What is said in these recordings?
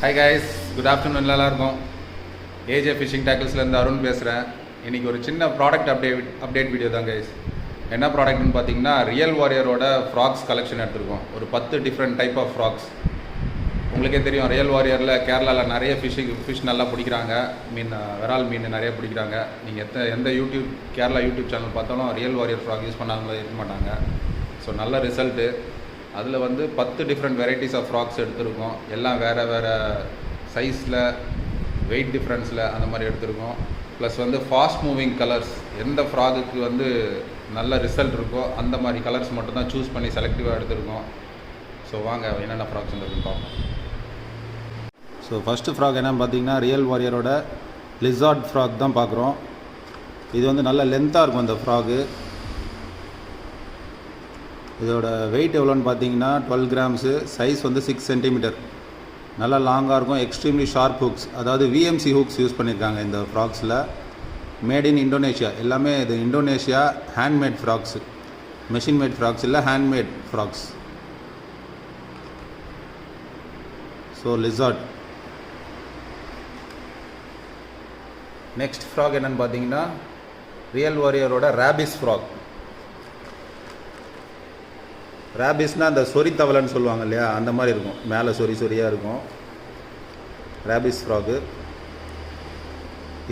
Hi guys, good afternoon. எல்லாருக்கும் AJ phishing டேக்கிள்ஸ்லேருந்து Arun பேசுகிறேன். இன்றைக்கி ஒரு சின்ன ப்ராடக்ட் அப்டேட் வீடியோ தான் கைஸ். என்ன ப்ராடக்ட்னு பார்த்தீங்கன்னா, ரியல் வாரியரோட ஃப்ராக்ஸ் கலெக்ஷன் எடுத்திருக்கோம். ஒரு 10 டிஃப்ரெண்ட் டைப் ஆஃப் ஃப்ராக்ஸ். உங்களுக்கே தெரியும், ரியல் வாரியரில் கேரளாவில் நிறைய ஃபிஷ் நல்லா பிடிக்கிறாங்க. விரால் மீன் நிறைய பிடிக்கிறாங்க. நீங்கள் எந்த கேரளா யூடியூப் சேனல் பார்த்தாலும் ரியல் வாரியர் ஃப்ராக் யூஸ் பண்ணாங்களோ இருக்க மாட்டாங்க. ஸோ நல்ல ரிசல்ட்டு. அதில் 10 டிஃப்ரெண்ட் வெரைட்டிஸ் ஆஃப் ஃப்ராக்ஸ் எடுத்திருக்கோம். எல்லாம் வேறு சைஸில், வெயிட் டிஃப்ரென்ஸில் அந்த மாதிரி எடுத்திருக்கோம். ப்ளஸ் ஃபாஸ்ட் மூவிங் கலர்ஸ், எந்த ஃப்ராகுக்கு நல்ல ரிசல்ட் இருக்கோ அந்த மாதிரி கலர்ஸ் மட்டும்தான் சூஸ் பண்ணி செலக்டிவாக எடுத்திருக்கோம். ஸோ வாங்க என்னென்ன ஃப்ராக்ஸ் இருக்குன்னு பார்ப்போம். ஸோ ஃபஸ்ட்டு ஃப்ராக் என்னென்னு பார்த்தீங்கன்னா, ரியல் வாரியரோட லிசார்ட் ஃப்ராக் தான் பார்க்குறோம். இது நல்ல லென்த்தாக இருக்கும் இந்த ஃப்ராகு. இதோட வெயிட் எவ்வளோன்னு பார்த்தீங்கன்னா 12 கிராம்ஸு. Size 6 centimetre. நல்லா லாங்காக இருக்கும். எக்ஸ்ட்ரீம்லி ஷார்ப் ஹூக்ஸ், அதாவது விஎம்சி ஹூக்ஸ் யூஸ் பண்ணியிருக்காங்க இந்த ஃப்ராக்ஸில். Made in Indonesia. எல்லாமே இது Indonesia handmade frogs, machine made frogs இல்லை, handmade frogs. So lizard. Next frog என்னென்னு பார்த்தீங்கன்னா, ரியல் வாரியரோட ராபிஸ் ஃப்ராக். ராபிஸ்னால் அந்த சொறி தவளைன்னு சொல்லுவாங்க இல்லையா, அந்த மாதிரி இருக்கும். மேலே சொறியாக இருக்கும் ராபிஸ் ஃப்ராகு.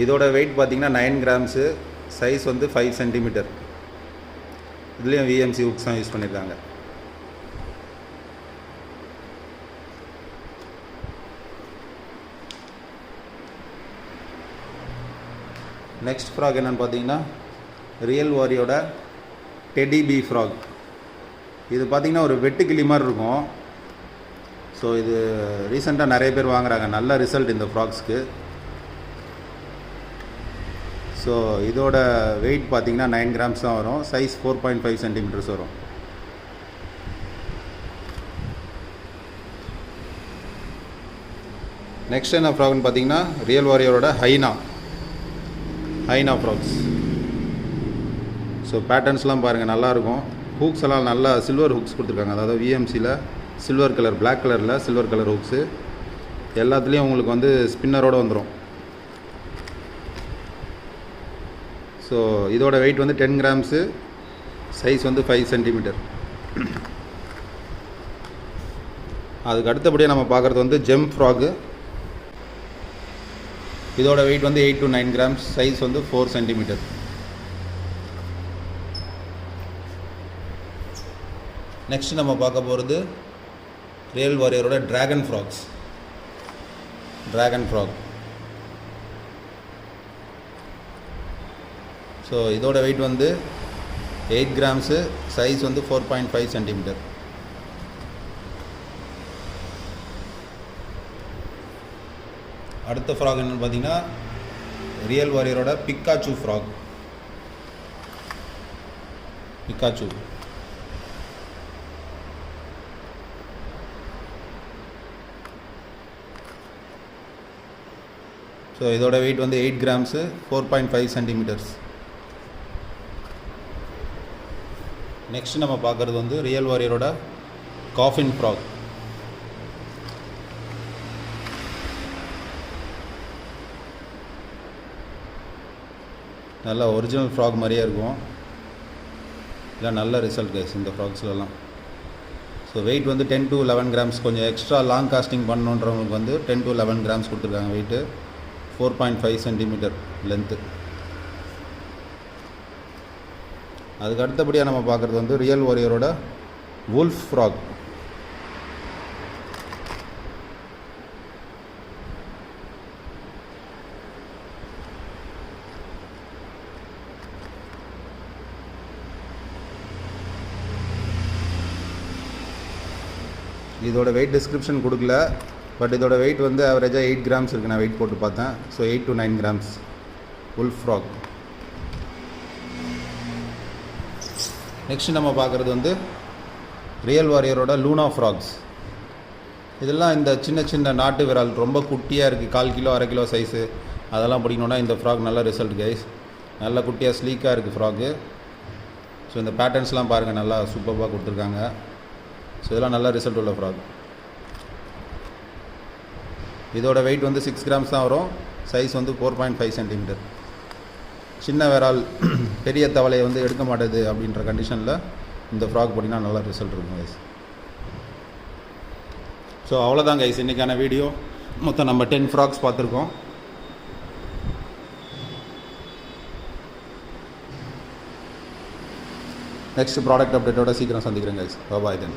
இதோட வெயிட் பார்த்திங்கன்னா 9 கிராம்ஸு. Size 5 centimetre. இதுலேயும் விஎம்சி ஹுக்ஸ் தான் யூஸ் பண்ணியிருக்காங்க. நெக்ஸ்ட் ஃப்ராக் என்னென்னு பார்த்தீங்கன்னா, ரியல் வாரியோட டெடி பி ஃப்ராக். இது பார்த்திங்கன்னா ஒரு வெட்டுக்கிளி மாதிரி இருக்கும். ஸோ இது ரீசெண்டாக நிறைய பேர் வாங்குகிறாங்க. நல்ல ரிசல்ட் இந்த ஃப்ராக்ஸ்க்கு. ஸோ இதோட வெயிட் பார்த்திங்கன்னா 9 கிராம்ஸ் தான் வரும். சைஸ் 4.5 சென்டிமீட்டர்ஸ் வரும். நெக்ஸ்ட் என்ன ஃப்ராக்னு பார்த்தீங்கன்னா, ரியல் வாரியரோட ஹைனா ஃப்ராக்ஸ். ஸோ பேட்டர்ன்ஸ்லாம் பாருங்கள், நல்லாயிருக்கும். ஹூக்ஸ் எல்லாம் நல்லா சில்வர் ஹூக்ஸ் கொடுத்துருக்காங்க. அதாவது விஎம்சியில் சில்வர் கலர், பிளாக் கலரில் சில்வர் கலர் ஹூக்ஸு. எல்லாத்துலேயும் உங்களுக்கு ஸ்பின்னரோடு வந்துடும். ஸோ இதோட வெயிட் 10 கிராம்ஸு. Size 5 centimetre. அதுக்கு அடுத்தபடியாக நம்ம பார்க்குறது ஜெம் ஃப்ராகு. இதோட weight 8 to 9 grams. Size 4 centimetre. Next நம்ம பார்க்க போகிறது ரியல் வாரியரோட ட்ராகன் ஃப்ராக். ஸோ இதோட வெயிட் 8 கிராம்ஸு. Size 4.5 centimetre. அடுத்த ஃப்ராக் என்னென்னு பார்த்தீங்கன்னா, ரியல் வாரியரோட பிக்காச்சு ஃப்ராக். ஸோ இதோட வெயிட் 8 கிராம்ஸு. 4.5 சென்டிமீட்டர்ஸ். நெக்ஸ்ட் நம்ம பார்க்குறது ரியல் வாரியரோட காஃபின் ஃப்ராக். நல்லா ஒரிஜினல் ஃப்ராக் மாதிரியே இருக்கும். இல்லை நல்ல ரிசல்ட் கைஸ் இந்த ஃப்ராக்ஸ்லாம். So weight 10 to 11 grams. கொஞ்சம் எக்ஸ்ட்ரா லாங் காஸ்டிங் பண்ணணுன்றவங்களுக்கு 10 to 11 கிராம்ஸ் கொடுத்துருக்காங்க. Weight 4.5 centimetre length. அதுக்கு அடுத்தபடியாக நம்ம பார்க்குறது ரியல் வாரியரோட வுல்ஃப் ஃப்ராக். இதோட வெயிட் டிஸ்கிரிப்ஷன் கொடுக்கல, பட் இதோட வெயிட் ஆவரேஜாக 8 கிராம்ஸ் இருக்குது. நான் வெயிட் போட்டு பார்த்தேன். So 8 to 9 grams wolf frog. Next நம்ம பார்க்குறது ரியல் வாரியரோட லூனா ஃப்ராக்ஸ். இதெல்லாம் இந்த சின்ன நாட்டு விரால் ரொம்ப குட்டியாக இருக்குது, 1/4 கிலோ 1/2 கிலோ சைஸு. அதெல்லாம் பிடிக்கணுன்னா இந்த ஃப்ராக் நல்ல ரிசல்ட் கைஸ். நல்லா குட்டியாக ஸ்லீக்காக இருக்குது ஃப்ராக்கு. ஸோ இந்த பேட்டர்ன்ஸ்லாம் பாருங்கள், நல்லா சூப்பராக கொடுத்துருக்காங்க. ஸோ இதெல்லாம் நல்ல ரிசல்ட் உள்ள ஃப்ராக். இதோட வெயிட் வந்து 6 கிராம்ஸ் தான் வரும். சைஸ் வந்து 4.5 சென்டிமீட்டர். சின்ன விரால் பெரிய தவளையை வந்து எடுக்க மாட்டேது அப்படின்ற கண்டிஷனில் இந்த ஃப்ராக் போட்டிங்கன்னா நல்லா ரிசல்ட் இருக்கும் கைஸ். ஸோ அவ்வளோதான் கைஸ் இன்றைக்கான வீடியோ. மொத்தம் நம்ம 10 ஃப்ராக்ஸ் பார்த்துருக்கோம். நெக்ஸ்ட் ப்ராடக்ட் அப்டேட்டோட சீக்கிரம் சந்திக்கிறேன் கைஸ். பாய் தென்.